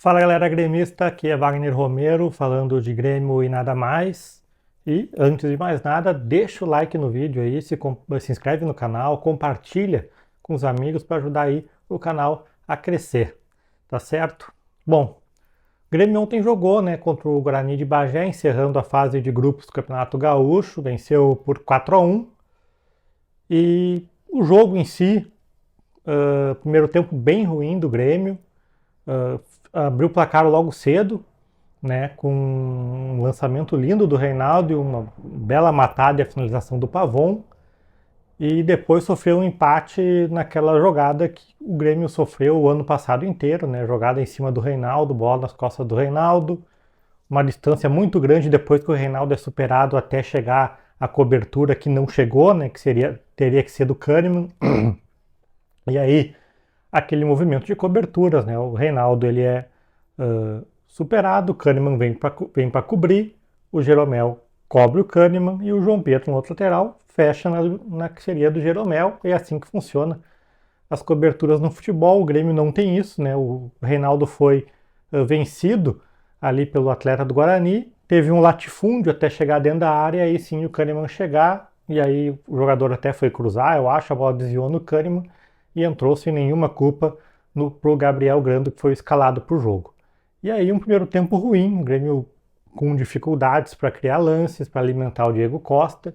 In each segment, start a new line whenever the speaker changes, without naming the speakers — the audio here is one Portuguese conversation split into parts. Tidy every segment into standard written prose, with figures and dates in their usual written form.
Fala galera gremista, aqui é Wagner Romero falando de Grêmio e nada mais. E antes de mais nada, deixa o like no vídeo aí, se inscreve no canal, compartilha com os amigos para ajudar aí o canal a crescer, tá certo? Bom, o Grêmio ontem jogou, né, contra o Guarani de Bagé, encerrando a fase de grupos do Campeonato Gaúcho, venceu por 4-1. E o jogo em si, primeiro tempo bem ruim do Grêmio, abriu o placar logo cedo, né, com um lançamento lindo do Reinaldo e uma bela matada e a finalização do Pavon. E depois sofreu um empate naquela jogada que o Grêmio sofreu o ano passado inteiro, né, jogada em cima do Reinaldo, bola nas costas do Reinaldo, uma distância muito grande depois que o Reinaldo é superado até chegar à cobertura que não chegou, né, que teria que ser do Kahneman. E aí, aquele movimento de coberturas, né, o Reinaldo ele é superado, o Kahneman vem para cobrir, o Jeromel cobre o Kahneman e o João Pedro no outro lateral fecha na que seria do Jeromel. É assim que funciona as coberturas no futebol. O Grêmio não tem isso, né? O Reinaldo foi vencido ali pelo atleta do Guarani, teve um latifúndio até chegar dentro da área, aí sim o Kahneman chegar, e aí o jogador até foi cruzar, eu acho, a bola desviou no Kahneman e entrou sem nenhuma culpa pro Gabriel Grando, que foi escalado pro jogo. E aí um primeiro tempo ruim, o Grêmio com dificuldades para criar lances, para alimentar o Diego Costa,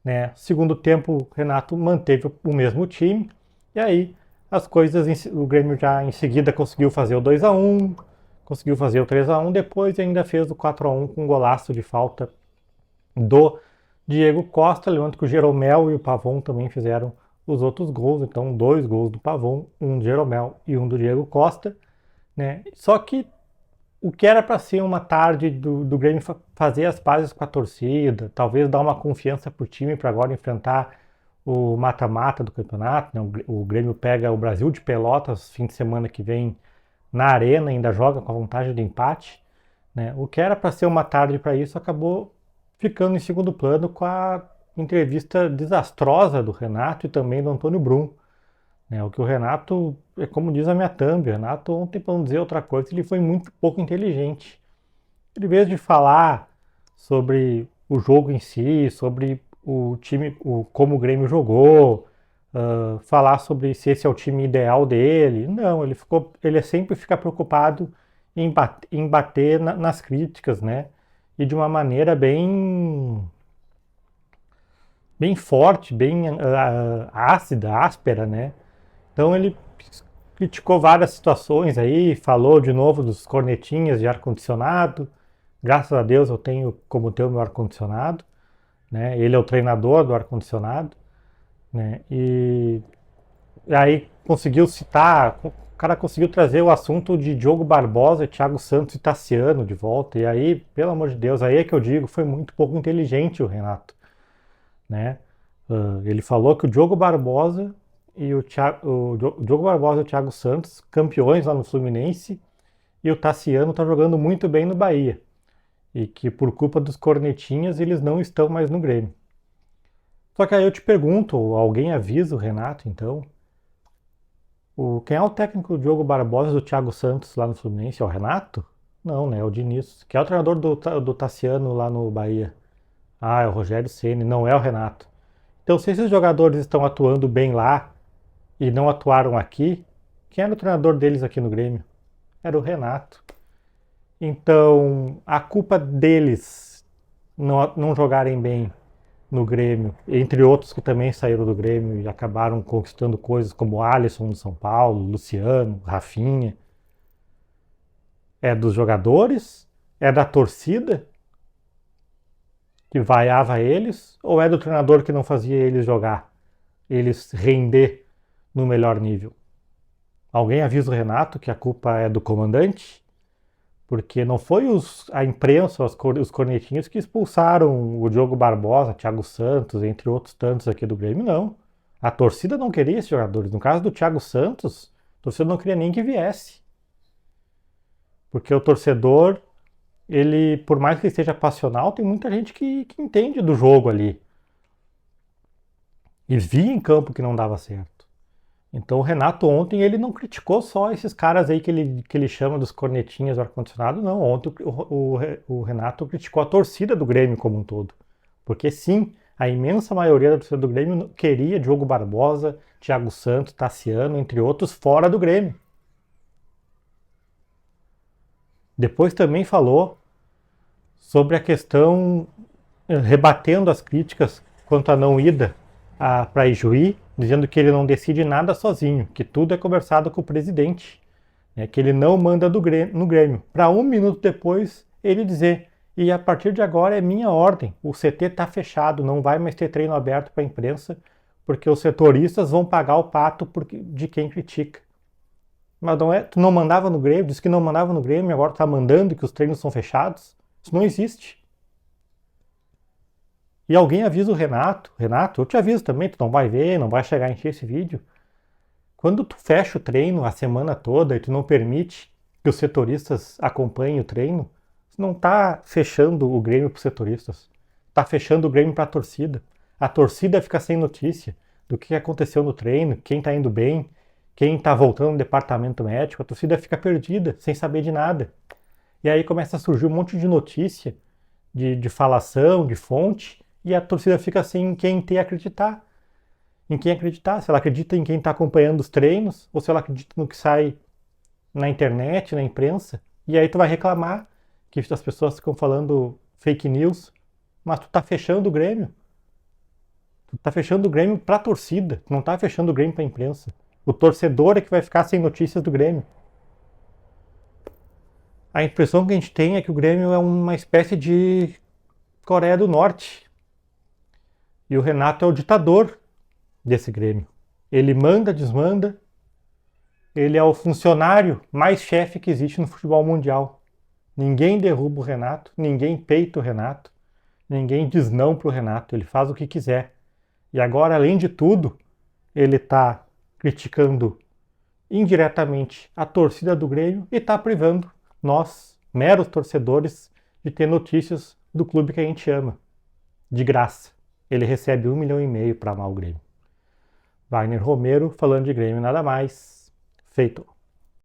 né? Segundo tempo, o Renato manteve o mesmo time, e aí as coisas, o Grêmio já em seguida conseguiu fazer o 2-1, conseguiu fazer o 3-1, depois ainda fez o 4-1 com um golaço de falta do Diego Costa. Lembrando que o Jeromel e o Pavon também fizeram os outros gols, então 2 gols do Pavon, um do Jeromel e um do Diego Costa, né? Só que o que era para ser uma tarde do Grêmio fazer as pazes com a torcida, talvez dar uma confiança para o time para agora enfrentar o mata-mata do campeonato, né? O Grêmio pega o Brasil de Pelotas fim de semana que vem na Arena, ainda joga com a vantagem de empate, né? O que era para ser uma tarde para isso acabou ficando em segundo plano com a entrevista desastrosa do Renato e também do Antônio Brum, né? O que o Renato, é como diz a minha thumb, o Renato ontem, para não dizer outra coisa, ele foi muito pouco inteligente. Ele, em vez de falar sobre o jogo em si, sobre o time, como o Grêmio jogou, falar sobre se esse é o time ideal dele, não, ele sempre fica preocupado em bater nas críticas, né? E de uma maneira bem forte, bem ácida, áspera, né? Então ele criticou várias situações aí, falou de novo dos cornetinhas de ar-condicionado. Graças a Deus eu tenho como ter o meu ar-condicionado, né? Ele é o treinador do ar-condicionado, né? E aí conseguiu citar, o cara conseguiu trazer o assunto de Diogo Barbosa, Thiago Santos e Tassiano de volta. E aí, pelo amor de Deus, aí é que eu digo, foi muito pouco inteligente o Renato, né? Ele falou que o Diogo Barbosa e o Diogo Barbosa e o Thiago Santos, campeões lá no Fluminense, e o Tassiano tá jogando muito bem no Bahia. E que por culpa dos cornetinhas eles não estão mais no Grêmio. Só que aí eu te pergunto, alguém avisa o Renato então? Quem é o técnico do Diogo Barbosa e do Thiago Santos lá no Fluminense? É o Renato? Não, né? É o Diniz. Quem é o treinador do Tassiano lá no Bahia? Ah, é o Rogério Ceni, não é o Renato. Então, se esses jogadores estão atuando bem lá e não atuaram aqui, quem era o treinador deles aqui no Grêmio? Era o Renato. Então, a culpa deles não jogarem bem no Grêmio, entre outros que também saíram do Grêmio e acabaram conquistando coisas como o Alisson do São Paulo, Luciano, Rafinha, é dos jogadores? É da torcida que vaiava eles? Ou é do treinador que não fazia eles jogar, eles render no melhor nível? Alguém avisa o Renato que a culpa é do comandante? Porque não foi a imprensa, os cornetinhos que expulsaram o Diogo Barbosa, Thiago Santos, entre outros tantos aqui do Grêmio, não. A torcida não queria esses jogadores. No caso do Thiago Santos, a torcida não queria nem que viesse. Porque o torcedor, ele, por mais que ele seja passional, tem muita gente que entende do jogo ali. E via em campo que não dava certo. Então o Renato ontem ele não criticou só esses caras aí que ele chama dos cornetinhas do ar-condicionado, não. Ontem o Renato criticou a torcida do Grêmio como um todo. Porque sim, a imensa maioria da torcida do Grêmio queria Diogo Barbosa, Thiago Santos, Tassiano, entre outros, fora do Grêmio. Depois também falou sobre a questão, rebatendo as críticas quanto à não ida para Ijuí, dizendo que ele não decide nada sozinho, que tudo é conversado com o presidente, que ele não manda no Grêmio. Para 1 minuto depois ele dizer, e a partir de agora é minha ordem, o CT está fechado, não vai mais ter treino aberto para a imprensa, porque os setoristas vão pagar o pato de quem critica. Mas não é, tu não mandava no Grêmio, disse que não mandava no Grêmio, agora tu tá mandando que os treinos são fechados? Isso não existe. E alguém avisa o Renato, Renato, eu te aviso também, tu não vai ver, não vai chegar a encher esse vídeo. Quando tu fecha o treino a semana toda e tu não permite que os setoristas acompanhem o treino, tu não tá fechando o Grêmio para os setoristas, tá fechando o Grêmio para a torcida. A torcida fica sem notícia do que aconteceu no treino, quem tá indo bem, quem está voltando no departamento médico, a torcida fica perdida, sem saber de nada. E aí começa a surgir um monte de notícia, de falação, de fonte, e a torcida fica sem quem ter acreditar. Em quem acreditar, se ela acredita em quem está acompanhando os treinos, ou se ela acredita no que sai na internet, na imprensa, e aí tu vai reclamar que as pessoas ficam falando fake news, mas tu tá fechando o Grêmio. Tu tá fechando o Grêmio pra torcida, tu não tá fechando o Grêmio pra imprensa. O torcedor é que vai ficar sem notícias do Grêmio. A impressão que a gente tem é que o Grêmio é uma espécie de Coreia do Norte. E o Renato é o ditador desse Grêmio. Ele manda, desmanda. Ele é o funcionário mais chefe que existe no futebol mundial. Ninguém derruba o Renato, ninguém peita o Renato, ninguém diz não pro Renato. Ele faz o que quiser. E agora, além de tudo, ele está criticando indiretamente a torcida do Grêmio e está privando nós, meros torcedores, de ter notícias do clube que a gente ama. De graça. Ele recebe 1,5 milhão para amar o Grêmio. Wagner Romero falando de Grêmio, nada mais. Feito.